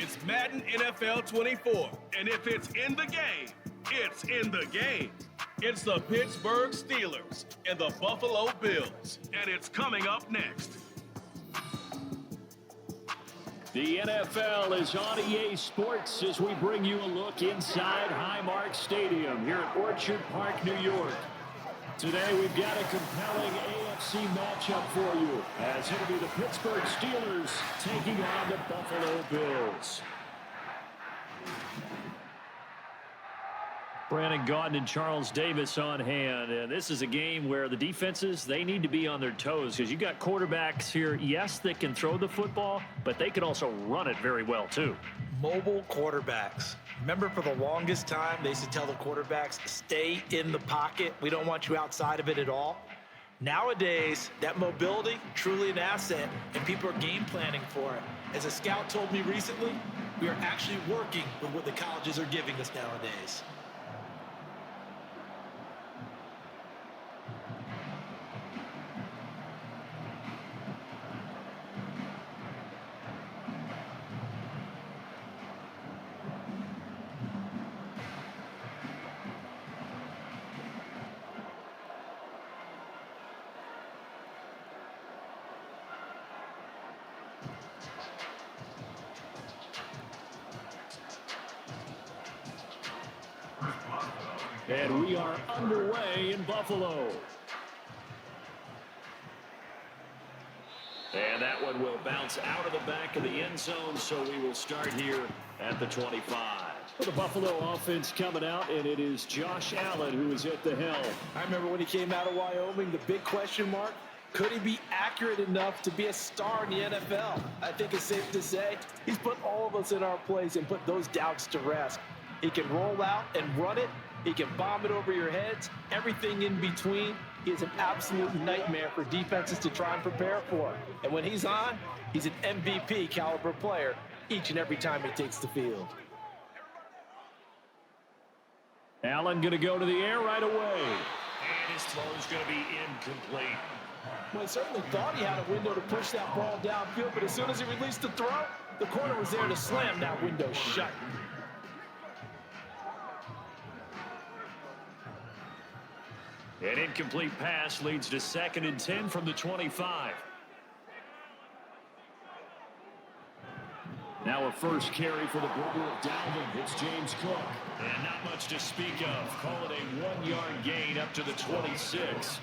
It's Madden NFL 24, and if it's in the game, it's in the game. It's the Pittsburgh Steelers and the Buffalo Bills, and it's coming up next. The NFL is on EA Sports as we bring you a look inside Highmark Stadium here at Orchard Park, New York. Today we've got a compelling AFC matchup for you, as it'll be the Pittsburgh Steelers taking on the Buffalo Bills. Brandon Gaudin and Charles Davis on hand. And this is a game where the defenses, they need to be on their toes because you got quarterbacks here, yes, that can throw the football, but they can also run it very well too. Mobile quarterbacks. Remember, for the longest time, they used to tell the quarterbacks, stay in the pocket. We don't want you outside of it at all. Nowadays, that mobility, truly an asset, and people are game planning for it. As a scout told me recently, we are actually working with what the colleges are giving us nowadays. And we are underway in Buffalo. And that one will bounce out of the back of the end zone, so we will start here at the 25. For the Buffalo offense coming out, and it is Josh Allen who is at the helm. I remember when he came out of Wyoming, the big question mark, could he be accurate enough to be a star in the NFL? I think it's safe to say he's put all of us in our place and put those doubts to rest. He can roll out and run it. He can bomb it over your heads, everything in between. He is an absolute nightmare for defenses to try and prepare for. And when he's on, he's an MVP caliber player each and every time he takes the field. Allen going to go to the air right away. And his throw is going to be incomplete. Well, he certainly thought he had a window to push that ball downfield, but as soon as he released the throw, the corner was there to slam that window shut. An incomplete pass leads to 2nd and 10 from the 25. Now a first carry for the brother of Dalvin. It's James Cook. And not much to speak of. Call it a 1-yard gain up to the 26.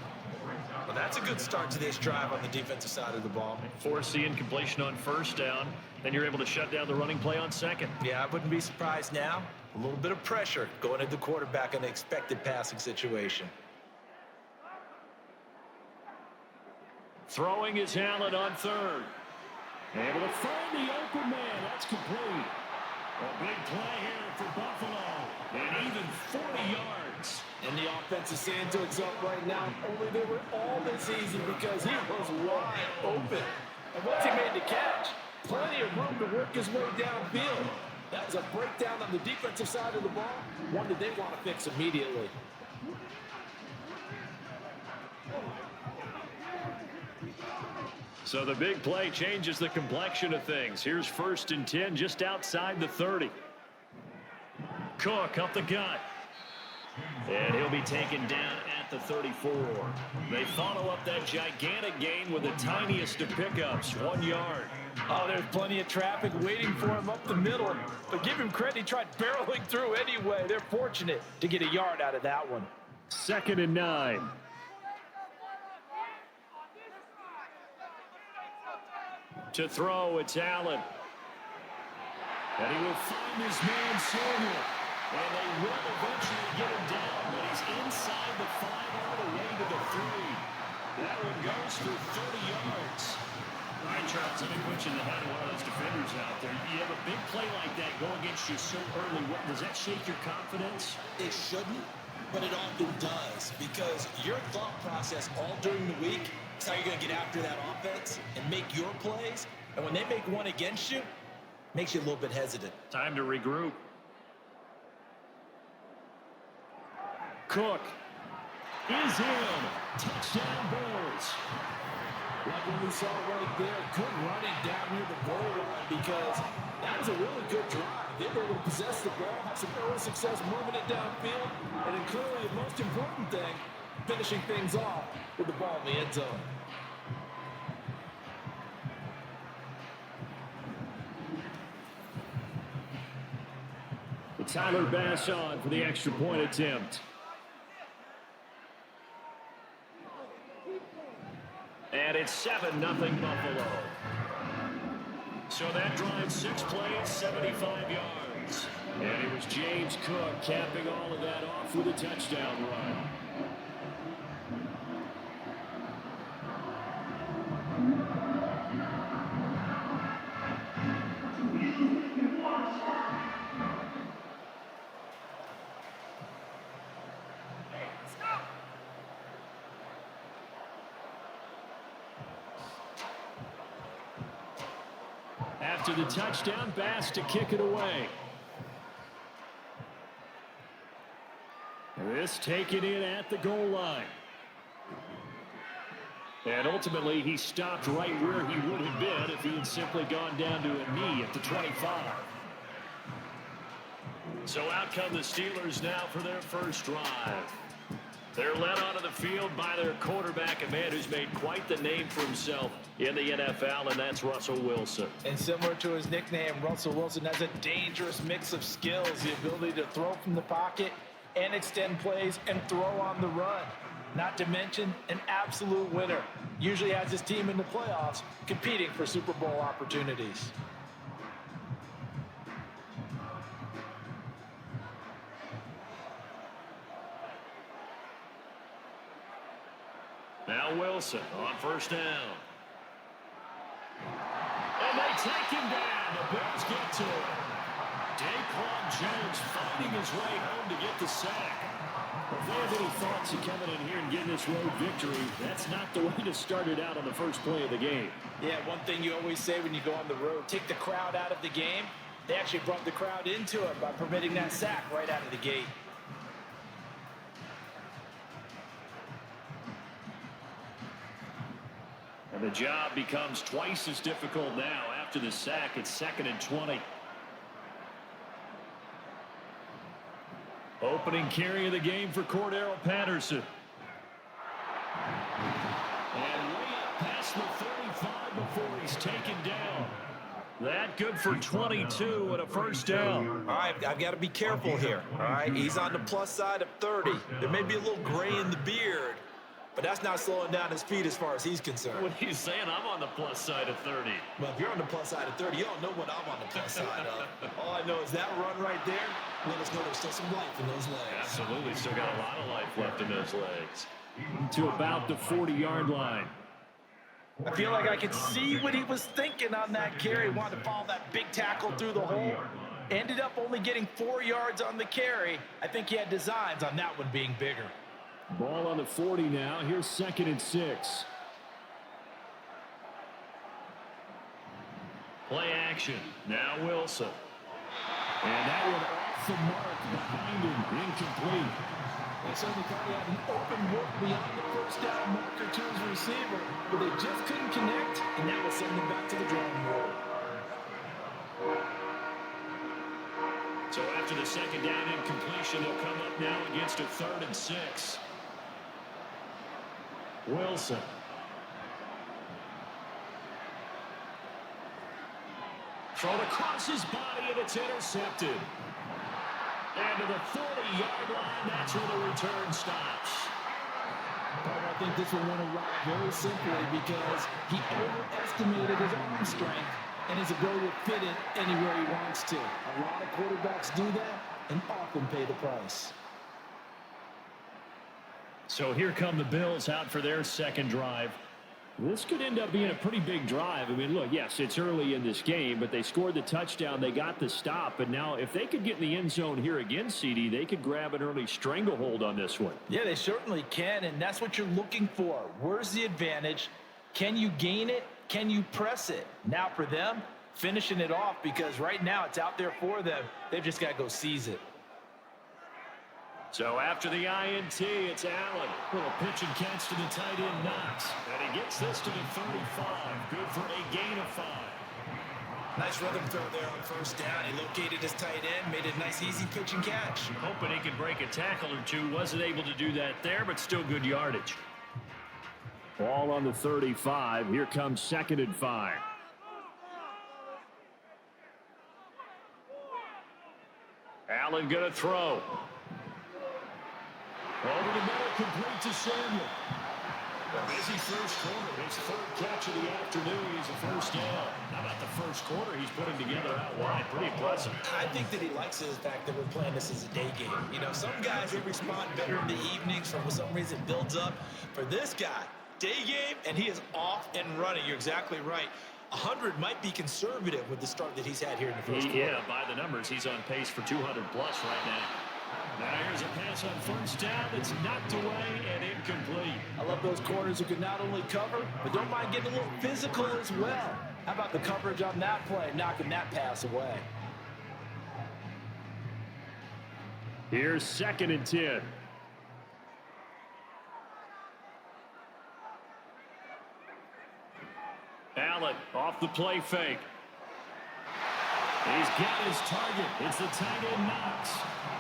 Well, that's a good start to this drive on the defensive side of the ball. Force the incompletion on first down. Then you're able to shut down the running play on second. Yeah, I wouldn't be surprised now. A little bit of pressure going at the quarterback in the expected passing situation. Throwing is Allen on third. Able to find the open man. That's complete. A big play here for Buffalo. And even 40 yards. And the offense is saying to itself right now, only they were all this easy because he was wide open. And once he made the catch, plenty of room to work his way downfield. That was a breakdown on the defensive side of the ball, one that they want to fix immediately. So the big play changes the complexion of things. Here's 1st and 10 just outside the 30. Cook up the gut. And he'll be taken down at the 34. They follow up that gigantic gain with the tiniest of pickups, 1 yard. Oh, there's plenty of traffic waiting for him up the middle. But give him credit, he tried barreling through anyway. They're fortunate to get a yard out of that one. 2nd and 9. To throw, it's Allen. And he will find his man Samuel. And they will eventually get him down, but he's inside the 5 all the way to the 3. That one goes for 30 yards. All right, Charles, let me put you in the head of one of those defenders out there. You have a big play like that go against you so early. Does that shake your confidence? It shouldn't, but it often does, because your thought process all during the week is how you're going to get after that offense and make your plays. And when they make one against you, it makes you a little bit hesitant. Time to regroup. Cook is in. Touchdown Bills. Like what we saw right there, good running down near the goal line because that was a really good drive. They were able to possess the ball, have some early success moving it downfield, and then clearly the most important thing, finishing things off with the ball in the end zone. Tyler Bass on for the extra point attempt. And it's 7-0 Buffalo. So that drive, 6 plays, 75 yards. And it was James Cook capping all of that off with a touchdown run. After the touchdown, Bass to kick it away. This taken in at the goal line. And ultimately, he stopped right where he would have been if he had simply gone down to a knee at the 25. So out come the Steelers now for their first drive. They're led onto the field by their quarterback, a man who's made quite the name for himself in the NFL, and that's Russell Wilson. And similar to his nickname, Russell Wilson has a dangerous mix of skills, the ability to throw from the pocket and extend plays and throw on the run. Not to mention an absolute winner. Usually has his team in the playoffs competing for Super Bowl opportunities. Now Wilson on first down. And they take him down. The Bills get to him. Daquan Jones fighting his way home to get the sack. If they have any thoughts of coming in here and getting this road victory, that's not the way to start it out on the first play of the game. Yeah, one thing you always say when you go on the road, take the crowd out of the game. They actually brought the crowd into it by permitting that sack right out of the gate. And the job becomes twice as difficult now. After the sack, it's 2nd and 20. Opening carry of the game for Cordero Patterson. And way up past the 35 before he's taken down. That good for 22 and a first down. All right, I've got to be careful here. All right, he's on the plus side of 30. There may be a little gray in the beard, but that's not slowing down his speed as far as he's concerned. What he's saying, I'm on the plus side of 30. Well, if you're on the plus side of 30, you don't know what I'm on the plus side of. All I know is that run right there, let us know there's still some life in those legs. Absolutely, still got a lot of life left in those legs. To about the 40-yard line. I feel like I could see what he was thinking on that carry. Wanted to follow that big tackle through the hole. Ended up only getting 4 yards on the carry. I think he had designs on that one being bigger. Ball on the 40 now. Here's 2nd and 6. Play action. Now Wilson. And that one off the mark behind him. Incomplete. They certainly thought he had an open look beyond the first down marker to his receiver, but they just couldn't connect, and that will send them back to the drawing board. So after the 2nd down incompletion, they'll come up now against a 3rd and 6. Wilson. Thrown across his body, and it's intercepted. And to the 40-yard line, that's where the return stops. I think this one went away very simply because he overestimated his arm strength and his ability to fit it anywhere he wants to. A lot of quarterbacks do that and often pay the price. So here come the Bills out for their second drive. This could end up being a pretty big drive. I mean, look, yes, it's early in this game, but they scored the touchdown. They got the stop. And now if they could get in the end zone here again, CD, they could grab an early stranglehold on this one. Yeah, they certainly can, and that's what you're looking for. Where's the advantage? Can you gain it? Can you press it? Now for them, finishing it off because right now it's out there for them. They've just got to go seize it. So after the INT, it's Allen. Little pitch and catch to the tight end, Knox. And he gets this to the 35. Good for a gain of 5. Nice rhythm throw there on first down. He located his tight end, made a nice easy pitch and catch. Hoping he could break a tackle or two. Wasn't able to do that there, but still good yardage. Ball on the 35. Here comes 2nd and 5. Allen going to throw. Over the middle, complete to Samuel. A busy first quarter. His 3rd catch of the afternoon is a first down. How about the first quarter he's putting together out wide? Pretty impressive. I think that he likes the fact that we're playing this as a day game. You know, some guys, they respond better in the evenings for some reason builds up. For this guy, day game, and he is off and running. You're exactly right. 100 might be conservative with the start that he's had here in the first quarter. Yeah, by the numbers, he's on pace for 200 plus right now. Now here's a pass on first down that's knocked away and incomplete. I love those corners who can not only cover, but don't mind getting a little physical as well. How about the coverage on that play, knocking that pass away? Here's 2nd and 10. Allen off the play fake. He's got his target. It's the tight end Knox.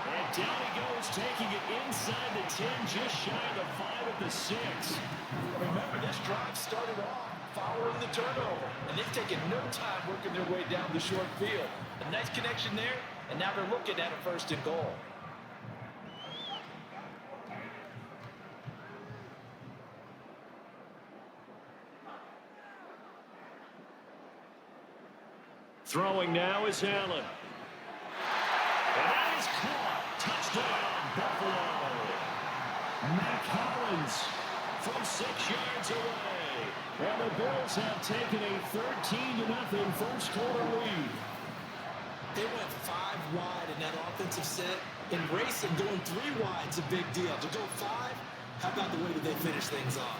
And down he goes, taking it inside the 10, just shy of the 5 at the 6. Remember, this drive started off following the turnover, and they've taken no time working their way down the short field. A nice connection there, and now they're looking at a 1st and goal. Throwing now is Allen. And that is caught. Touchdown, Buffalo. Mac Hollins from 6 yards away. And the Bills have taken a 13-0 first quarter lead. They went 5 wide in that offensive set. In racing, going 3 wide is a big deal. To go 5, how about the way that they finish things off?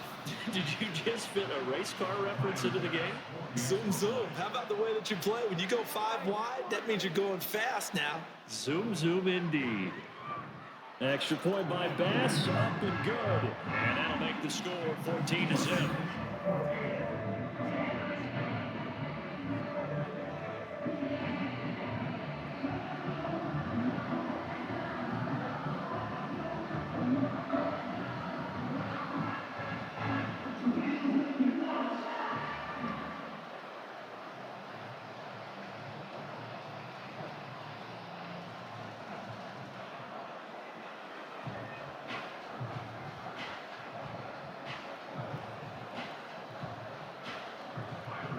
Did you just fit a race car reference into the game? Zoom, zoom. How about the way that you play? When you go 5 wide, that means you're going fast now. Zoom, zoom indeed. Extra point by Bass, up and good. And that'll make the score 14-7.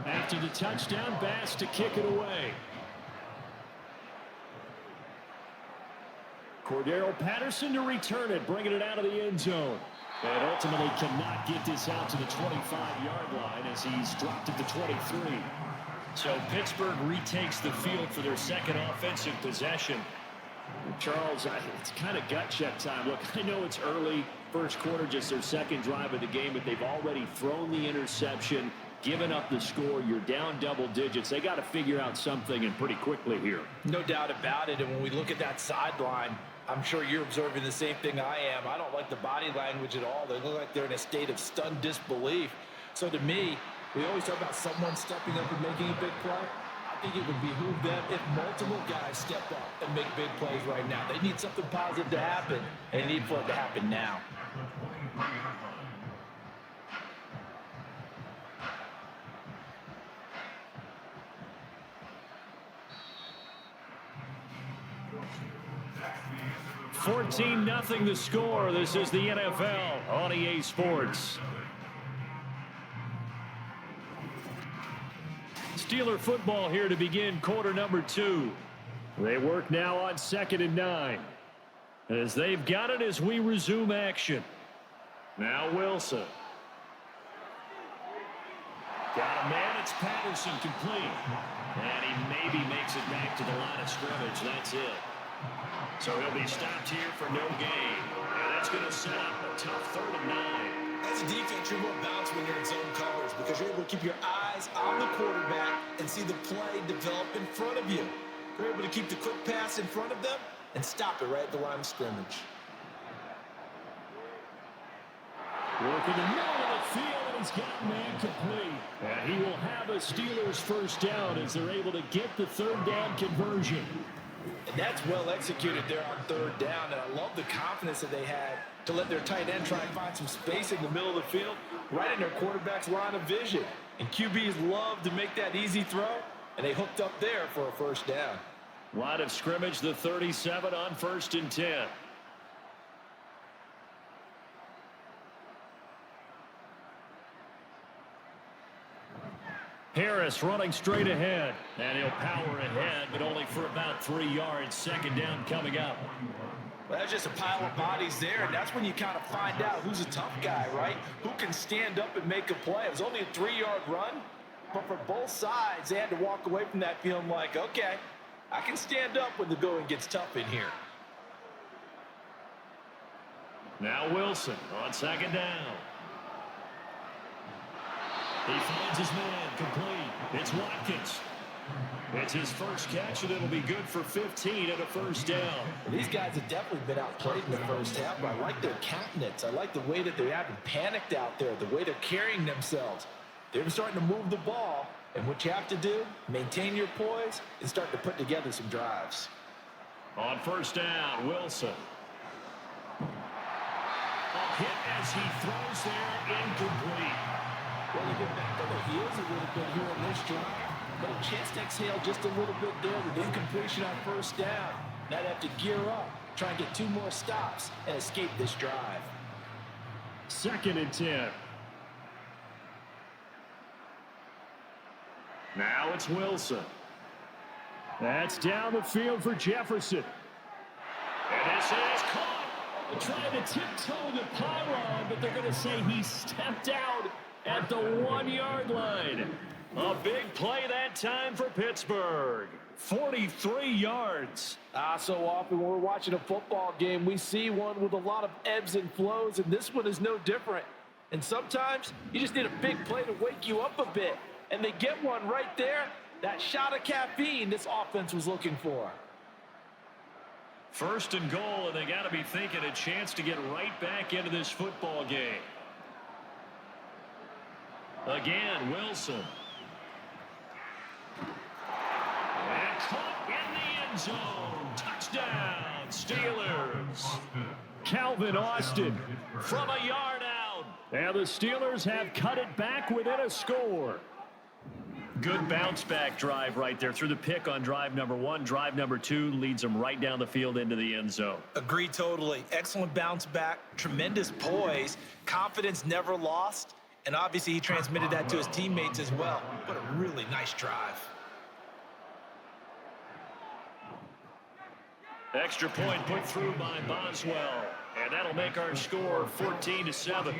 After the touchdown, Bass to kick it away. Cordero Patterson to return it, bringing it out of the end zone. And ultimately cannot get this out to the 25-yard line as he's dropped at the 23. So Pittsburgh retakes the field for their 2nd offensive possession. Charles, it's kind of gut check time. Look, I know it's early, first quarter, just their 2nd drive of the game, but they've already thrown the interception, given up the score. You're down double digits. They got to figure out something, and pretty quickly here. No doubt about it. And when we look at that sideline, I'm sure you're observing the same thing I am. I don't like the body language at all. They look like they're in a state of stunned disbelief. So to me, we always talk about someone stepping up and making a big play. I think it would behoove them if multiple guys step up and make big plays right now. They need something positive to happen, and they need for it to happen now. $14-0 the score. This is the NFL on EA Sports. Steeler football here to begin quarter number 2. They work now on 2nd and 9. As they've got it as we resume action. Now Wilson. Got a man, it's Patterson complete. And he maybe makes it back to the line of scrimmage. That's it. So he'll be stopped here for no gain. And that's going to set up a tough 3rd and 9. As a defense, you're more balanced when you're in zone coverage because you're able to keep your eyes on the quarterback and see the play develop in front of you. You're able to keep the quick pass in front of them and stop it right at the line of scrimmage. Working the middle of the field, and he's got man complete. And he will have a Steelers first down as they're able to get the third down conversion. And that's well executed there on third down. And I love the confidence that they had to let their tight end try and find some space in the middle of the field, right in their quarterback's line of vision. And QBs love to make that easy throw, and they hooked up there for a first down. Line of scrimmage, the 37 on 1st and 10. Harris running straight ahead, and he'll power ahead, but only for about 3 yards. Second down coming up. Well, that's just a pile of bodies there, and that's when you kind of find out who's a tough guy, right? Who can stand up and make a play. It was only a 3-yard run, but for both sides, they had to walk away from that feeling like, okay, I can stand up when the going gets tough in here. Now Wilson on second down. He finds his man complete. It's Watkins. It's his first catch, and it'll be good for 15 and a first down. These guys have definitely been outplayed in the first half, but I like their countenance. I like the way that they haven't panicked out there, the way they're carrying themselves. They're starting to move the ball, and what you have to do, maintain your poise and start to put together some drives. On first down, Wilson. A hit as he throws there, incomplete. Well, they get back on their heels a little bit here on this drive, but a chance to exhale just a little bit there with incompletion on first down. Now they have to gear up, try and get 2 more stops, and escape this drive. 2nd and 10. Now it's Wilson. That's down the field for Jefferson. And this is caught. They're trying to tiptoe the pylon, but they're going to say he stepped out at the 1-yard line. A big play that time for Pittsburgh. 43 yards. So often when we're watching a football game, we see one with a lot of ebbs and flows, and this one is no different. And sometimes you just need a big play to wake you up a bit. And they get one right there. That shot of caffeine this offense was looking for. 1st and goal, and they got to be thinking a chance to get right back into this football game. Again, Wilson. And caught in the end zone. Touchdown, Steelers. Calvin Austin from a yard out. And the Steelers have cut it back within a score. Good bounce-back drive right there through the pick on drive number 1. Drive number 2 leads them right down the field into the end zone. Agree totally. Excellent bounce back, tremendous poise, confidence never lost, and obviously he transmitted that to his teammates as well. What a really nice drive. Extra point put through by Boswell, and that'll make our score 14-7.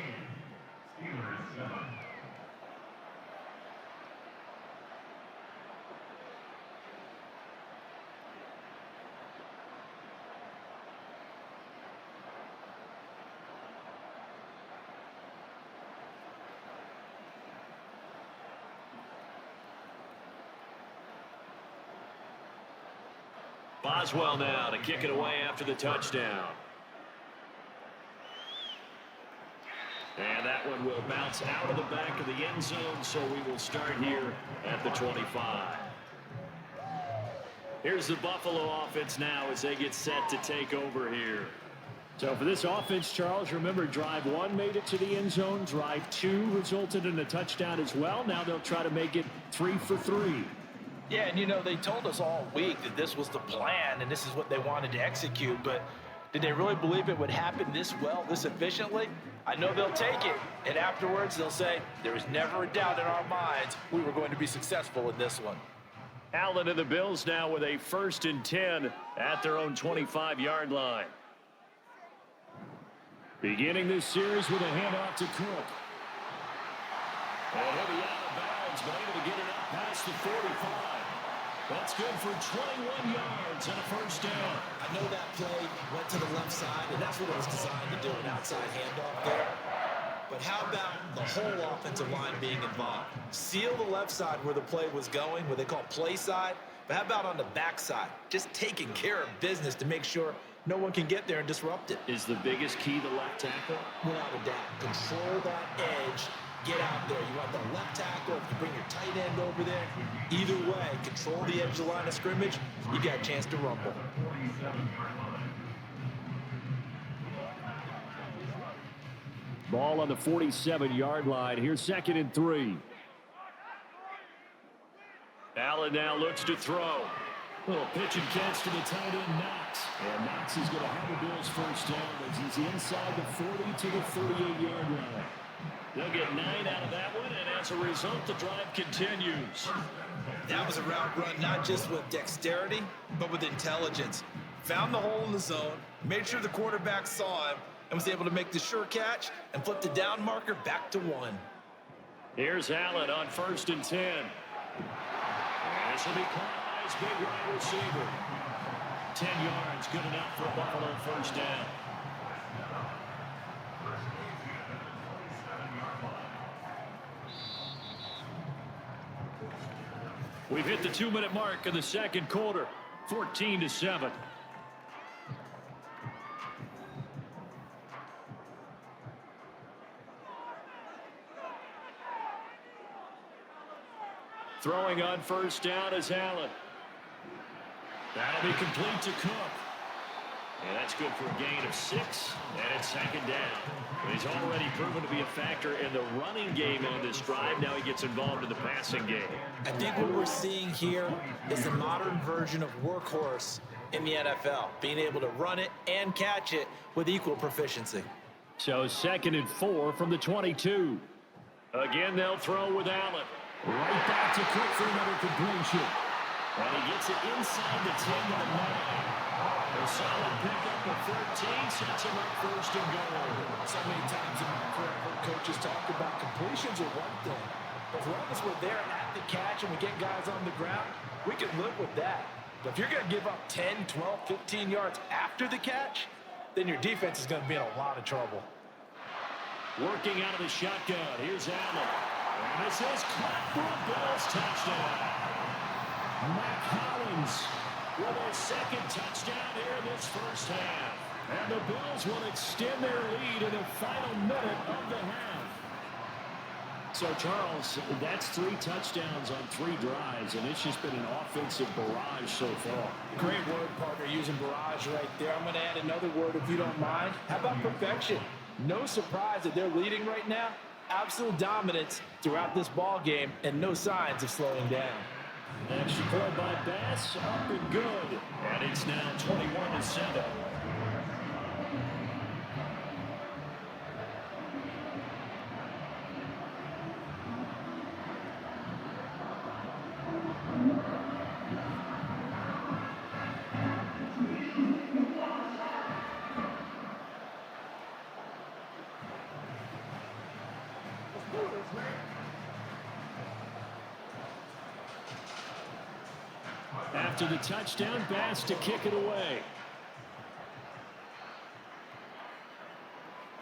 Boswell now to kick it away after the touchdown. And that one will bounce out of the back of the end zone, so we will start here at the 25. Here's the Buffalo offense now as they get set to take over here. So for this offense, Charles, remember drive 1 made it to the end zone. Drive 2 resulted in a touchdown as well. Now they'll try to make it 3 for 3. Yeah, and you know, they told us all week that this was the plan and this is what they wanted to execute, but did they really believe it would happen this well, this efficiently? I know they'll take it, and afterwards they'll say, there was never a doubt in our minds we were going to be successful in this one. Allen and the Bills now with a 1st and 10 at their own 25-yard line. Beginning this series with a handoff to Cook. And he'll be out of bounds, but able to get it up past the 45. That's good for 21 yards and a first down. I know that play went to the left side, and that's what it was designed to do, an outside handoff there. But how about the whole offensive line being involved? Seal the left side where the play was going, what they call play side, but But how about on the backside? Just taking care of business to make sure no one can get there and disrupt it. Is the biggest key the left tackle? Without a doubt. Control that edge. Get out there. You want the left tackle. If you bring your tight end over there, either way, control the edge of the line of scrimmage. You got a chance to rumble. Ball on the 47-yard line. Here's 2nd and 3. Allen now looks to throw. Little pitch and catch to the tight end, Knox. And Knox is going to have the Bills first down as he's inside the 40 to the 38-yard line. They'll get 9 out of that one, and as a result, the drive continues. That was a route run not just with dexterity, but with intelligence. Found the hole in the zone, made sure the quarterback saw him, and was able to make the sure catch and flip the down marker back to 1. Here's Allen on 1st and 10. And this will be caught by his big wide receiver. 10 yards, good enough for a Buffalo first down. We've hit the 2-minute mark in the second quarter, 14-7. Throwing on first down is Allen. That'll be complete to Cook. And that's good for a gain of 6, and it's 2nd down. But he's already proven to be a factor in the running game on this drive. Now he gets involved in the passing game. I think what we're seeing here is the modern version of workhorse in the NFL, being able to run it and catch it with equal proficiency. So 2nd and 4 from the 22. Again, they'll throw with Allen. Right back to Cook for another completion. And he gets it inside the 10 to the 9. A solid pickup of 13, sets him up 1st and goal. So many times in my career, coaches talk about completions are one thing. But as long as we're there at the catch and we get guys on the ground, we can live with that. But if you're going to give up 10, 12, 15 yards after the catch, then your defense is going to be in a lot of trouble. Working out of the shotgun. Here's Allen. And this is caught for a Bills touchdown. Mac Hollins with a 2nd touchdown here in this first half. And the Bills will extend their lead in the final minute of the half. So, Charles, that's 3 touchdowns on 3 drives, and it's just been an offensive barrage so far. Great word, partner, using barrage right there. I'm going to add another word if you don't mind. How about perfection? No surprise that they're leading right now. Absolute dominance throughout this ball game and no signs of slowing down. Extra point by Bass, up and good. And it's now 21-7. After the touchdown, Bass to kick it away.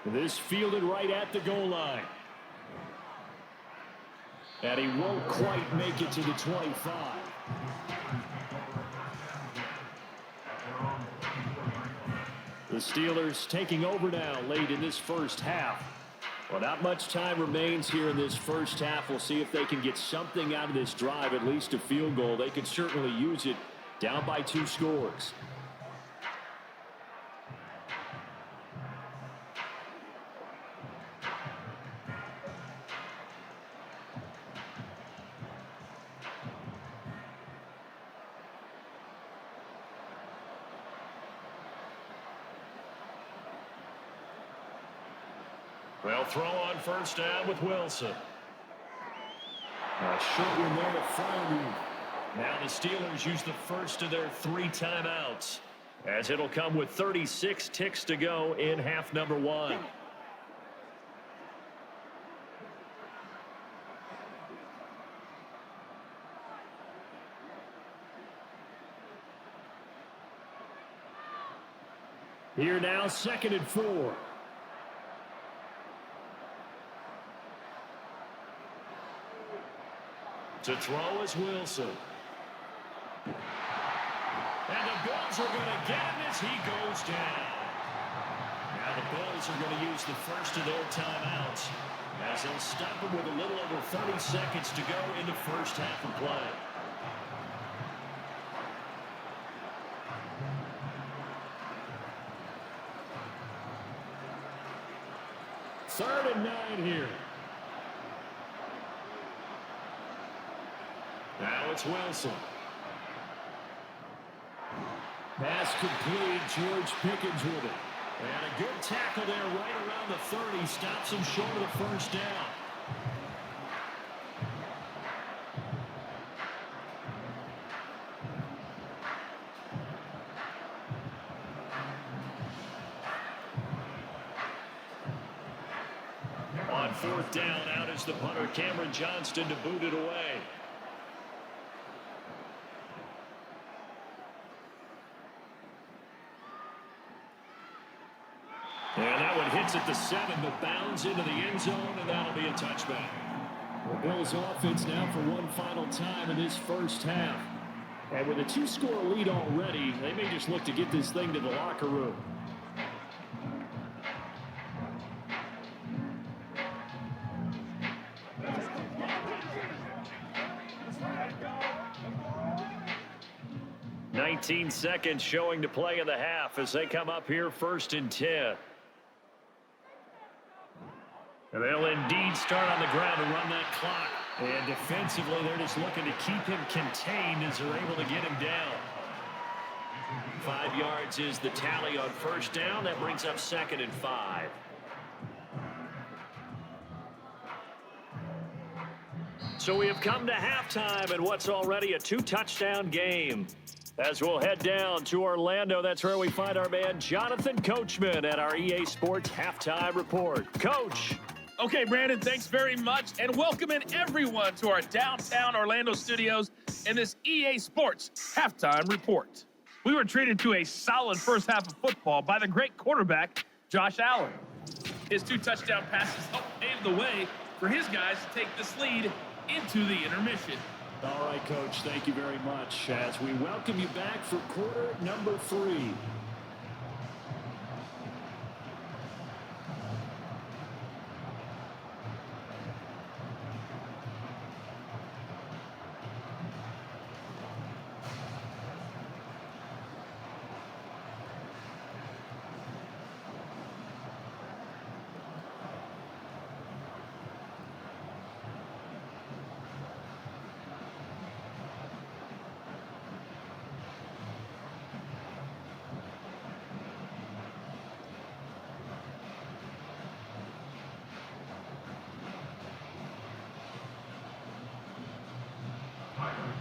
This fielded right at the goal line. And he won't quite make it to the 25. The Steelers taking over now late in this first half. Well, not much time remains here in this first half. We'll see if they can get something out of this drive, at least a field goal. They could certainly use it down by 2 scores. Well, throw on first down with Wilson. A short one there to Freiermuth. Now the Steelers use the first of their 3 timeouts, as it'll come with 36 ticks to go in half number 1. Here now, 2nd and 4. To throw is Wilson. Bills are going to get him as he goes down. Now the Bills are going to use the first of their timeouts as they'll stop him with a little over 30 seconds to go in the first half of play. Third and 9 here. Now it's Wilson. Pass complete. George Pickens with it. And a good tackle there right around the 30. Stops him short of the first down. On fourth down, out is the punter, Cameron Johnston, to boot it away. And that one hits at the 7, but bounds into the end zone, and that'll be a touchback. The Bills offense now for one final time in this first half. And with a 2-score lead already, they may just look to get this thing to the locker room. "19 seconds showing to play in the half as they come up here first and 10. And they'll indeed start on the ground and run that clock. And defensively, they're just looking to keep him contained as they're able to get him down. 5 yards is the tally on first down. That brings up second and 5. So we have come to halftime in what's already a 2-touchdown game. As we'll head down to Orlando, that's where we find our man Jonathan Coachman at our EA Sports Halftime Report. Coach. Okay, Brandon, thanks very much, and welcoming everyone to our downtown Orlando studios in this EA Sports Halftime Report. We were treated to a solid first half of football by the great quarterback, Josh Allen. His 2 touchdown passes helped pave the way for his guys to take this lead into the intermission. All right, Coach, thank you very much as we welcome you back for quarter number 3.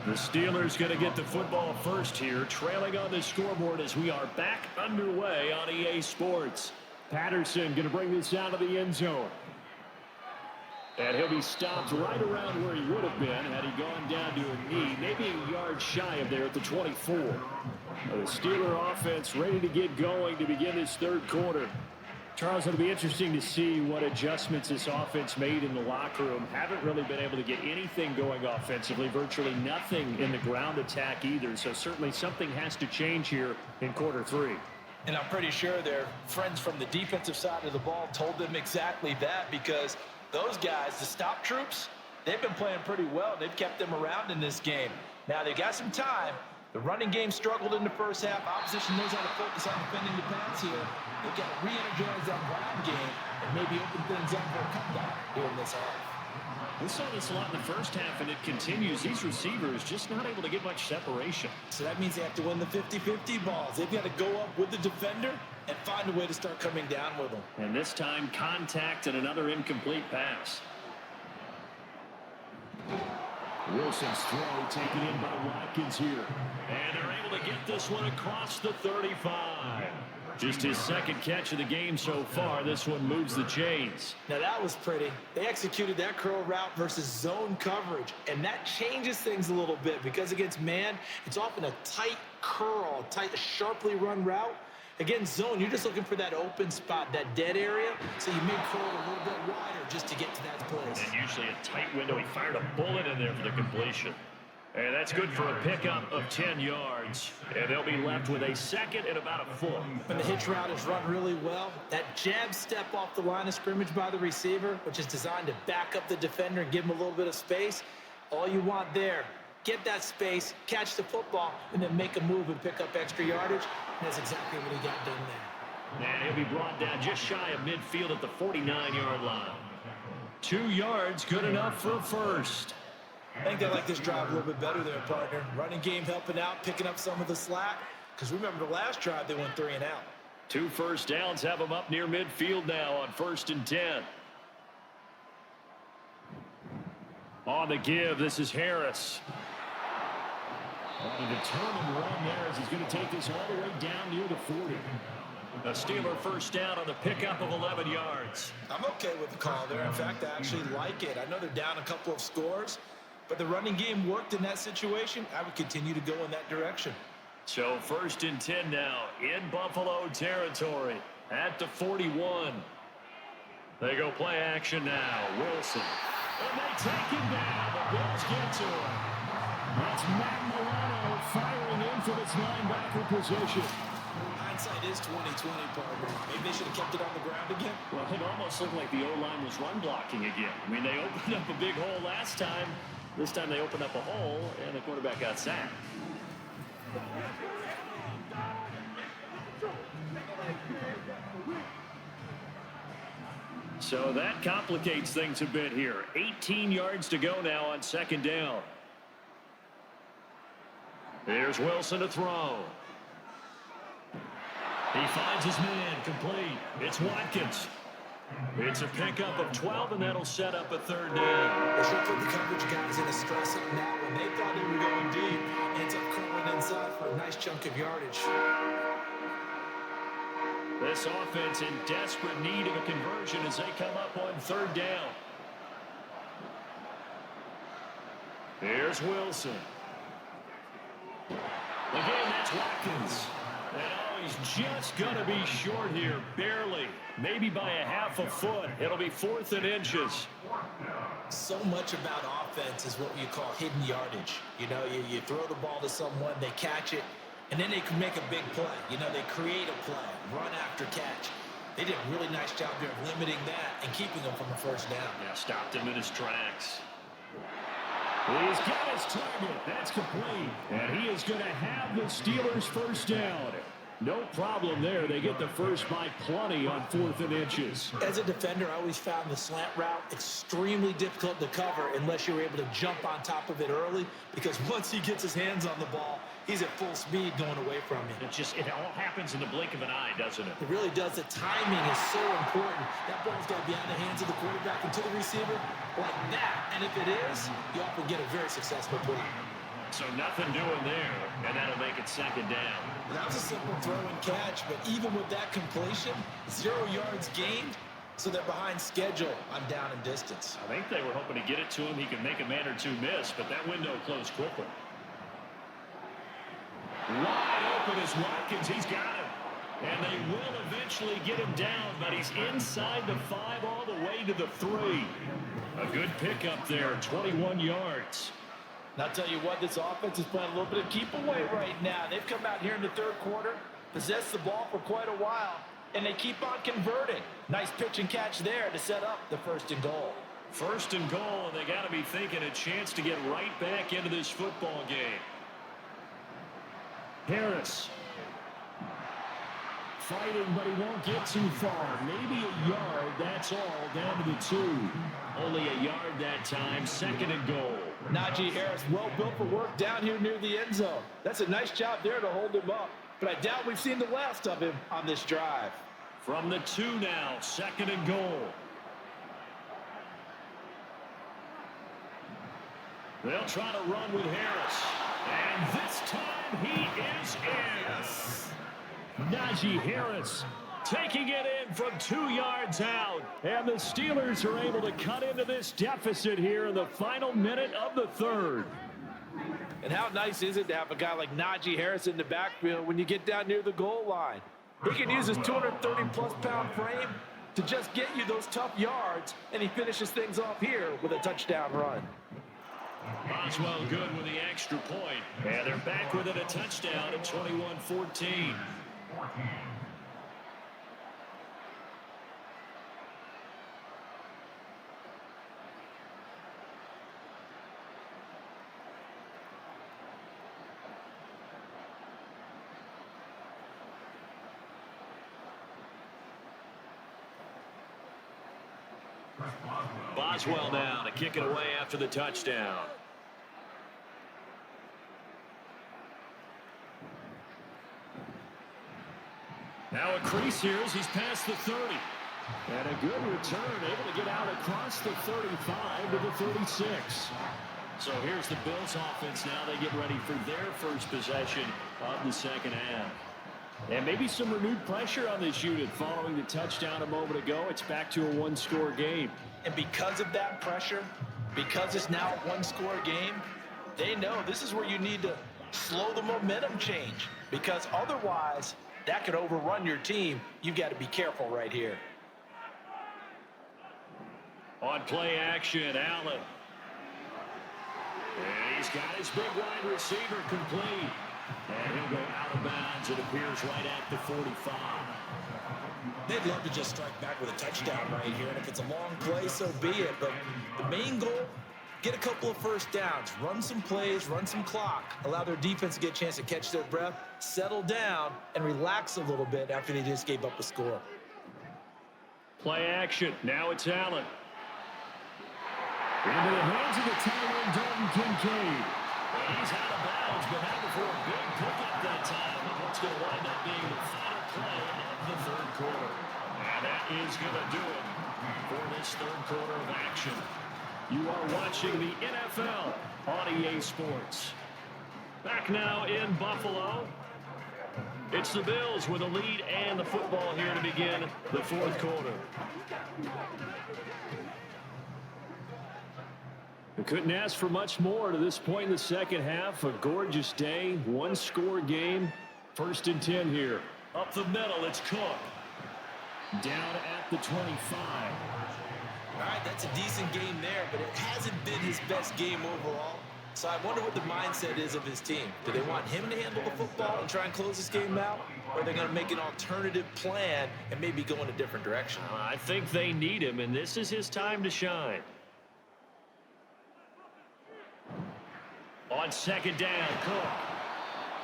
The Steelers going to get the football first here, trailing on the scoreboard as we are back underway on EA Sports. Patterson going to bring this out of the end zone. And he'll be stopped right around where he would have been had he gone down to a knee, maybe a yard shy of there at the 24. The Steeler offense ready to get going to begin this third quarter. Charles, it'll be interesting to see what adjustments this offense made in the locker room. Haven't really been able to get anything going offensively, virtually nothing in the ground attack either. So certainly something has to change here in quarter 3. And I'm pretty sure their friends from the defensive side of the ball told them exactly that, because those guys, the stop troops, they've been playing pretty well. They've kept them around in this game. Now they've got some time. The running game struggled in the first half. Opposition knows how to focus on defending the pass here. They've got to re-energize that ground game and maybe open things up for a comeback here in this half. We saw this a lot in the first half, and it continues. These receivers just not able to get much separation. So that means they have to win the 50-50 balls. They've got to go up with the defender and find a way to start coming down with them. And this time, contact and another incomplete pass. Wilson's throw taken in by Watkins here. And they're able to get this one across the 35. Just his second catch of the game so far. This one moves the chains. Now that was pretty. They executed that curl route versus zone coverage. And that changes things a little bit because against man, it's often a tight curl, tight, sharply run route. Against zone, you're just looking for that open spot, that dead area. So you may curl a little bit wider just to get to that place. And usually a tight window. He fired a bullet in there for the completion. And that's good for a pickup of 10 yards. And they'll be left with a second and about a foot. When the hitch route is run really well, that jab step off the line of scrimmage by the receiver, which is designed to back up the defender and give him a little bit of space, all you want there, get that space, catch the football, and then make a move and pick up extra yardage. And that's exactly what he got done there. And he'll be brought down just shy of midfield at the 49-yard line. 2 yards, good enough for a first. I think they like this drive a little bit better there, partner. Running game helping out, picking up some of the slack. Because remember, the last drive, they went 3 and out. 2 first downs have them up near midfield now on 1st and 10. On the give, this is Harris. A determined run there as he's going to take this all the way down near the 40. A Steeler first down on the pickup of 11 yards. I'm okay with the call there. In fact, I actually like it. I know they're down a couple of scores, but the running game worked in that situation. I would continue to go in that direction. So 1st and 10 now in Buffalo territory at the 41. They go play action now. Wilson. And they take him down. The Bills get to him. That's Matt Milano firing in for this linebacker position. Hindsight is 20/20, partner. Maybe they should have kept it on the ground again. Well, it almost looked like the O-line was run blocking again. I mean, they opened up a big hole last time. This time they opened up a hole, and the quarterback got sacked. So that complicates things a bit here. 18 yards to go now on 2nd down. Here's Wilson to throw. He finds his man, complete. It's Watkins. It's a pickup of 12, and that'll set up a 3rd down. They should put the coverage guys in a stress up now. When they thought they were going deep, ends up curling inside for a nice chunk of yardage. This offense in desperate need of a conversion as they come up on 3rd down. Here's Wilson. Again, that's Watkins. And he's just going to be short here, barely. Maybe by a half a foot. It'll be 4th and inches. So much about offense is what you call hidden yardage. You know, you throw the ball to someone, they catch it, and then they can make a big play. You know, they create a play, run after catch. They did a really nice job there of limiting that and keeping them from the 1st down. Yeah, stopped him in his tracks. He's got his target. That's complete. And he is going to have the Steelers' 1st down. No problem there. They get the first by plenty on 4th and inches. As a defender, I always found the slant route extremely difficult to cover unless you were able to jump on top of it early, because once he gets his hands on the ball, he's at full speed going away from you. It all happens in the blink of an eye, doesn't it? It really does. The timing is so important. That ball's got to be out of the hands of the quarterback and to the receiver like that. And if it is, you often get a very successful play. So nothing doing there, and that'll make it 2nd down. That was a simple throw and catch, but even with that completion, 0 yards gained, so they're behind schedule. I'm down in distance. I think they were hoping to get it to him. He could make a man or two miss, but that window closed quickly. Wide open is Watkins. He's got him. And they will eventually get him down, but he's inside the 5 all the way to the 3. A good pickup there, 21 yards. And I'll tell you what, this offense is playing a little bit of keep away right now. They've come out here in the 3rd quarter, possessed the ball for quite a while, and they keep on converting. Nice pitch and catch there to set up the 1st and goal. 1st and goal, and they got to be thinking a chance to get right back into this football game. Harris. Fighting, but he won't get too far. Maybe a yard, that's all, down to the 2. Only a yard that time, 2nd and goal. Najee Harris, well built for work down here near the end zone. That's a nice job there to hold him up. But I doubt we've seen the last of him on this drive. From the 2 now, 2nd and goal. They'll try to run with Harris. And this time he is in. Najee Harris taking it in from 2 yards out. And the Steelers are able to cut into this deficit here in the final minute of the 3rd. And how nice is it to have a guy like Najee Harris in the backfield when you get down near the goal line? He can use his 230-plus pound frame to just get you those tough yards, and he finishes things off here with a touchdown run. Boswell good with the extra point. And they're back with it, a touchdown at 21-14. Boswell now to kick it away after the touchdown. Now a crease here as he's past the 30. And a good return, able to get out across the 35 to the 36. So here's the Bills offense now. They get ready for their first possession of the second half. And maybe some renewed pressure on this unit following the touchdown a moment ago. It's back to a one-score game. And because of that pressure, because it's now a one-score game, they know this is where you need to slow the momentum change. Because otherwise, that could overrun your team. You've got to be careful right here. On play action, Allen. And he's got his big wide receiver complete. And he'll go out of bounds, it appears, right at the 45. They'd love to just strike back with a touchdown right here. And if it's a long play, so be it. But the main goal, get a couple of first downs. Run some plays, run some clock. Allow their defense to get a chance to catch their breath, settle down, and relax a little bit after they just gave up a score. Play action. Now it's Allen. Into the hands of the tight end, Dalton Kincaid. And he's out of bounds, but having for a big pickup that time. And what's going to wind up being the final play of the third quarter. And that is going to do it for this third quarter of action. You are watching the NFL on EA Sports. Back now in Buffalo. It's the Bills with a lead and the football here to begin the fourth quarter. We couldn't ask for much more to this point in the second half. A gorgeous day, one-score game. 1st and 10 here. Up the middle, it's Cook. Down at the 25. All right, that's a decent game there, but it hasn't been his best game overall. So I wonder what the mindset is of his team. Do they want him to handle the football and try and close this game out? Or are they going to make an alternative plan and maybe go in a different direction? I think they need him, and this is his time to shine. On second down, Cook.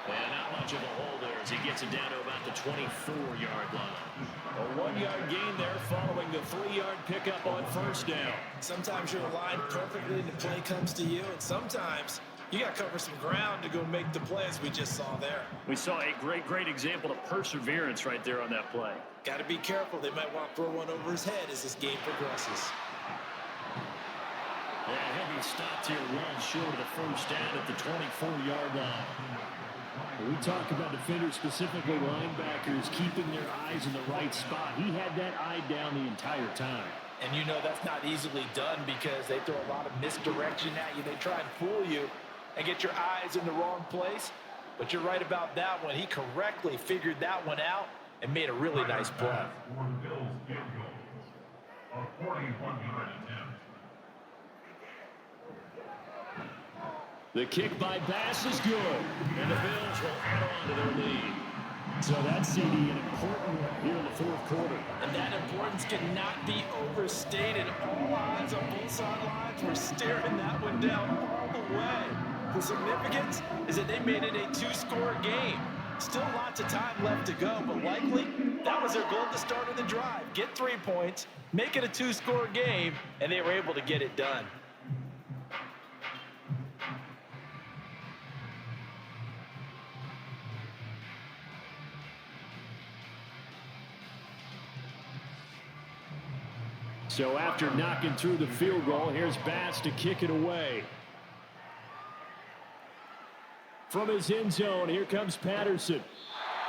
And not much of a hole there as he gets it down to about the 24-yard line. A 1-yard gain there following the 3-yard pickup on first down. Sometimes you're aligned perfectly and the play comes to you, and sometimes you got to cover some ground to go make the play as we just saw there. We saw a great example of perseverance right there on that play. Got to be careful. They might want to throw one over his head as this game progresses. Yeah, he'll be stopped here well short of the first down at the 24-yard line. We talk about defenders, specifically linebackers, keeping their eyes in the right spot. He had that eye down the entire time. And you know that's not easily done because they throw a lot of misdirection at you. They try and fool you and get your eyes in the wrong place. But you're right about that one. He correctly figured that one out and made a really nice play. The kick by Bass is good, and the Bills will add on to their lead. So that's CD an important one here in the fourth quarter. And that importance cannot be overstated. All eyes on both sidelines were staring that one down all the way. The significance is that they made it a 2-score game. Still lots of time left to go, but likely that was their goal at the start of the drive. Get 3 points, make it a 2-score game, and they were able to get it done. So after knocking through the field goal, here's Bass to kick it away. From his end zone, here comes Patterson.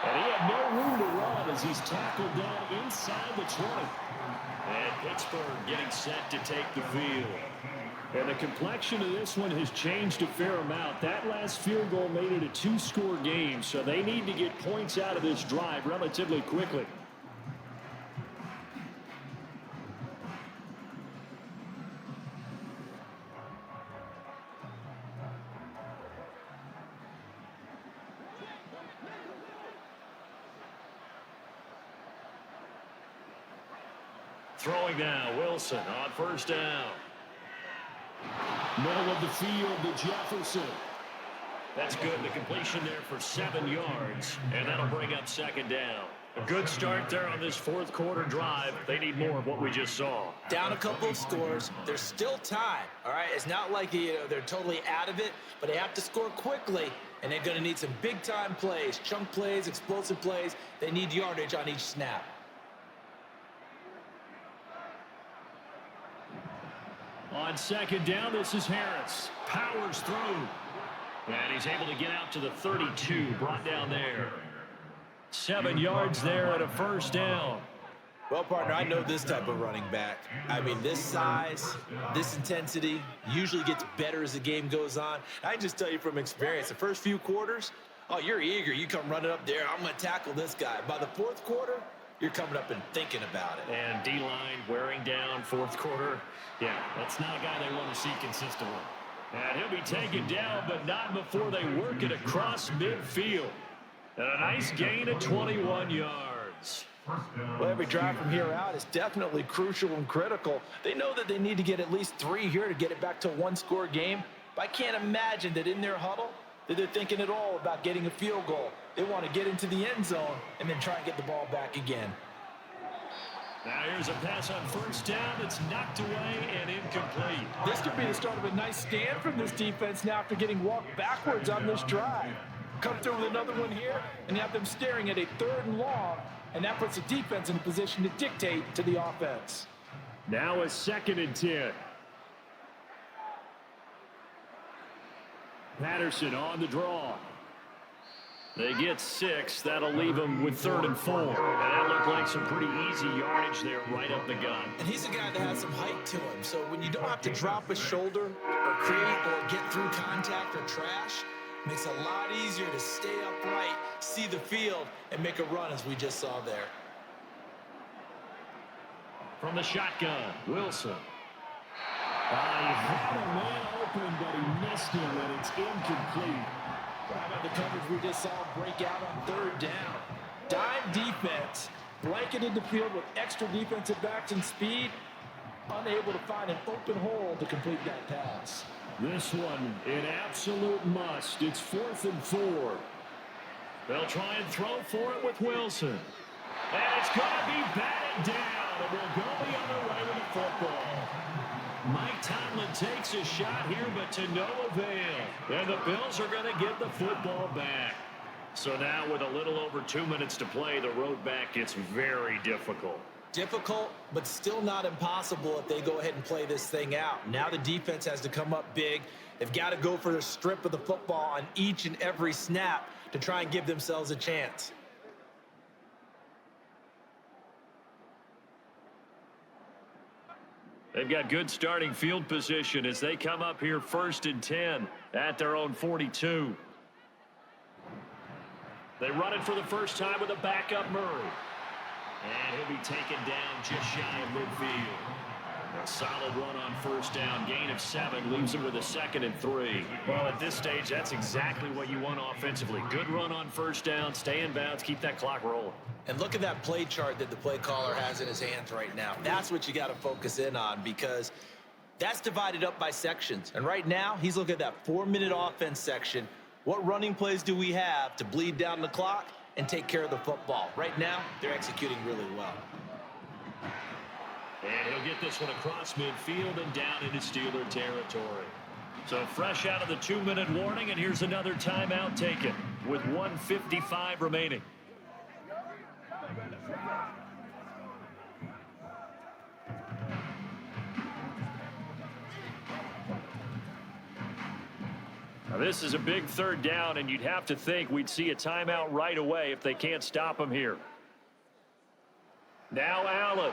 And he had no room to run as he's tackled down inside the 20. And Pittsburgh getting set to take the field. And the complexion of this one has changed a fair amount. That last field goal made it a 2-score game, so they need to get points out of this drive relatively quickly. Throwing now, Wilson on first down. Middle of the field to Jefferson. That's good. The completion there for 7 yards, and that'll bring up second down. A good start there on this fourth quarter drive. They need more of what we just saw. Down a couple of scores. There's still time, all right? It's not like they're totally out of it, but they have to score quickly, and they're going to need some big-time plays, chunk plays, explosive plays. They need yardage on each snap. On second down, this is Harris. Powers through. And he's able to get out to the 32, brought down there. 7 yards there at a first down. Well, partner, I know this type of running back. I mean, this size, this intensity usually gets better as the game goes on. I can just tell you from experience, the first few quarters, oh, you're eager. You come running up there, I'm going to tackle this guy. By the fourth quarter, you're coming up and thinking about it. And D-line wearing down fourth quarter. Yeah, that's not a guy they want to see consistently. And he'll be taken down, but not before they work it across midfield. And a nice gain of 21 yards. Well, every drive from here out is definitely crucial and critical. They know that they need to get at least 3 here to get it back to a one-score game. But I can't imagine that in their huddle that they're thinking at all about getting a field goal. They want to get into the end zone and then try and get the ball back again. Now here's a pass on first down that's knocked away and incomplete. This could be the start of a nice stand from this defense now after getting walked backwards on this drive. Come through with another one here and have them staring at a 3rd and long, and that puts the defense in a position to dictate to the offense. Now a 2nd and 10. Patterson on the draw. They get 6. That'll leave them with 3rd and 4. And that looked like some pretty easy yardage there right up the gun. And he's a guy that has some height to him. So when you don't have to drop a shoulder or create or get through contact or trash, it makes it a lot easier to stay upright, see the field, and make a run as we just saw there. From the shotgun, Wilson. He had a man open, but he missed him, and it's incomplete. How about the coverage we just saw break out on 3rd down? Dime defense, blanketed the field with extra defensive backs and speed, unable to find an open hole to complete that pass. This one, an absolute must. It's 4th and 4. They'll try and throw for it with Wilson. And it's going to be batted down, and we'll go the other way with the football. Mike Tomlin takes a shot here, but to no avail. And the Bills are going to get the football back. So now with a little over 2 minutes to play, the road back gets very difficult. Difficult, but still not impossible if they go ahead and play this thing out. Now the defense has to come up big. They've got to go for the strip of the football on each and every snap to try and give themselves a chance. They've got good starting field position as they come up here 1st and 10 at their own 42. They run it for the first time with a backup Murray. And he'll be taken down just shy of midfield. A solid run on first down. Gain of 7 leaves him with a 2nd and 3. Well, at this stage, that's exactly what you want offensively. Good run on first down. Stay in bounds. Keep that clock rolling. And look at that play chart that the play caller has in his hands right now. That's what you got to focus in on because that's divided up by sections. And right now, he's looking at that 4-minute offense section. What running plays do we have to bleed down the clock and take care of the football? Right now, they're executing really well. And he'll get this one across midfield and down into Steeler territory. So fresh out of the 2-minute warning, and here's another timeout taken with 1:55 remaining. Now this is a big 3rd down, and you'd have to think we'd see a timeout right away if they can't stop him here. Now Allen.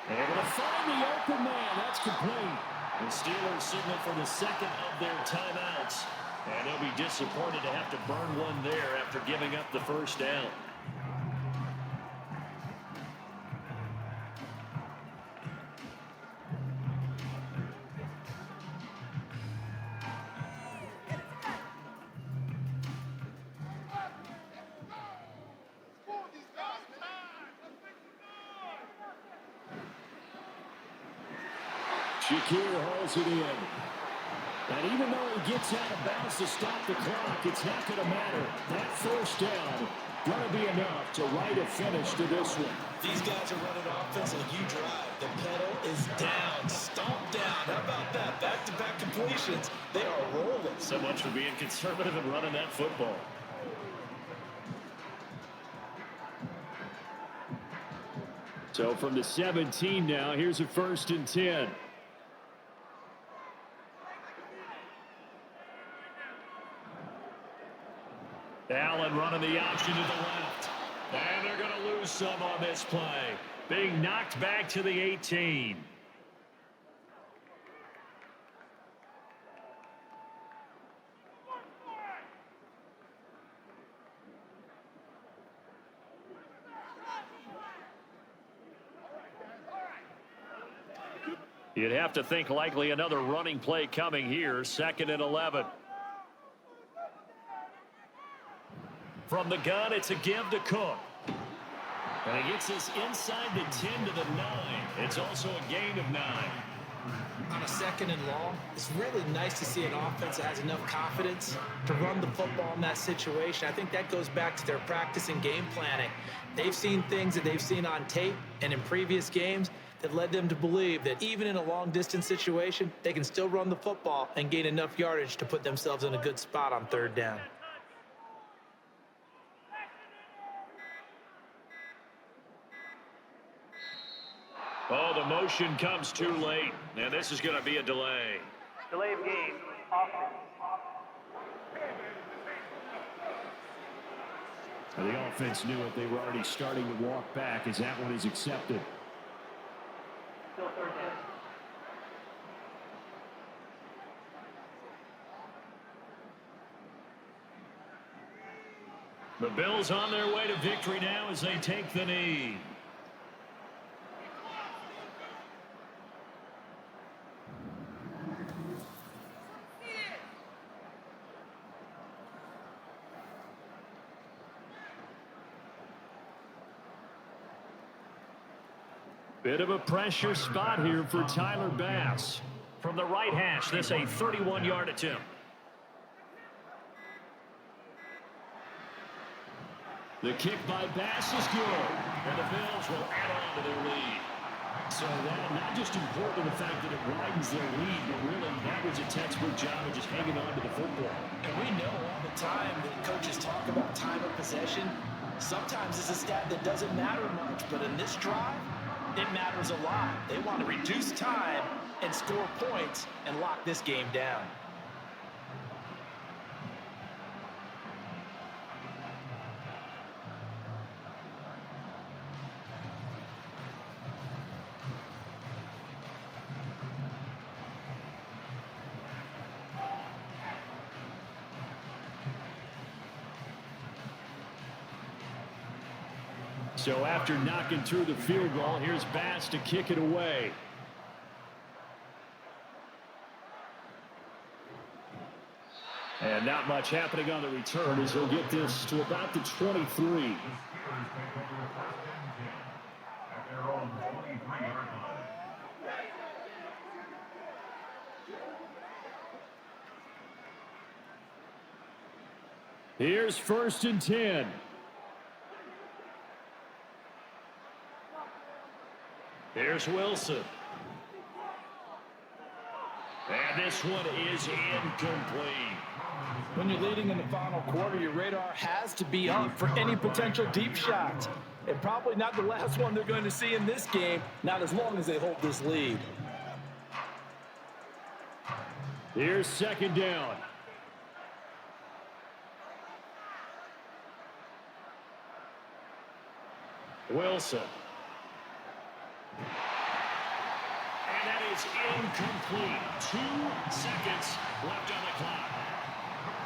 Able to find the open man. That's complete. The Steelers signal for the 2nd of their timeouts. And they'll be disappointed to have to burn one there after giving up the first down. Shakir hauls it in. And even though he gets out of bounds to stop the clock, it's not going to matter. That first down going to be enough to write a finish to this one. These guys are running offense like you drive. The pedal is down, stomped down. How about that? Back-to-back completions. They are rolling. So much for being conservative and running that football. So from the 17 now, here's a 1st and 10. Allen running the option to the left. And they're going to lose some on this play. Being knocked back to the 18. You'd have to think likely another running play coming here. 2nd and 11. From the gun, it's a give to Cook. And he gets this inside the 10 to the 9. It's also a gain of 9. On a 2nd and long, it's really nice to see an offense that has enough confidence to run the football in that situation. I think that goes back to their practice and game planning. They've seen things that they've seen on tape and in previous games that led them to believe that even in a long-distance situation, they can still run the football and gain enough yardage to put themselves in a good spot on 3rd down. Oh, the motion comes too late, and this is going to be a delay. Delay of game. Offense. The offense knew it. They were already starting to walk back as that one is accepted. Still 3rd down. The Bills on their way to victory now as they take the knee. Bit of a pressure spot here for Tyler Bass. From the right hash, this a 31-yard attempt. The kick by Bass is good, and the Bills will add on to their lead. So that not just important in the fact that it widens their lead, but really that was a textbook job of just hanging on to the football. And we know all the time that coaches talk about time of possession. Sometimes it's a stat that doesn't matter much, but in this drive, it matters a lot. They want to reduce time and score points and lock this game down. So after knocking through the field goal, here's Bass to kick it away. And not much happening on the return as he'll get this to about the 23. Here's 1st and 10. Here's Wilson. And this one is incomplete. When you're leading in the final quarter, your radar has to be up for any potential deep shots. And probably not the last one they're going to see in this game, not as long as they hold this lead. Here's 2nd down. Wilson. And that is incomplete. 2 seconds left on the clock.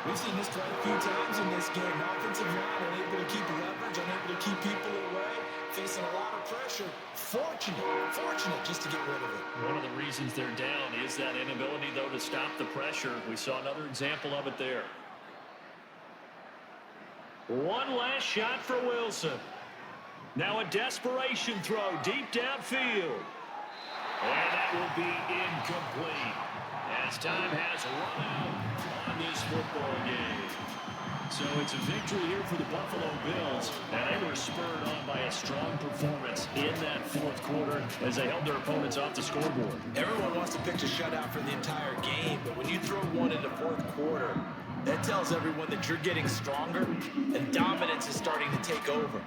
We've seen this quite a few times in this game. Offensive line unable to keep leverage, unable to keep people away, facing a lot of pressure. Fortunate just to get rid of it. One of the reasons they're down is that inability, though, to stop the pressure. We saw another example of it there. One last shot for Wilson. Now a desperation throw deep downfield. And that will be incomplete, as time has run out on this football game. So it's a victory here for the Buffalo Bills, and they were spurred on by a strong performance in that fourth quarter as they held their opponents off the scoreboard. Everyone wants to pitch a shutout for the entire game, but when you throw one in the fourth quarter, that tells everyone that you're getting stronger and dominance is starting to take over.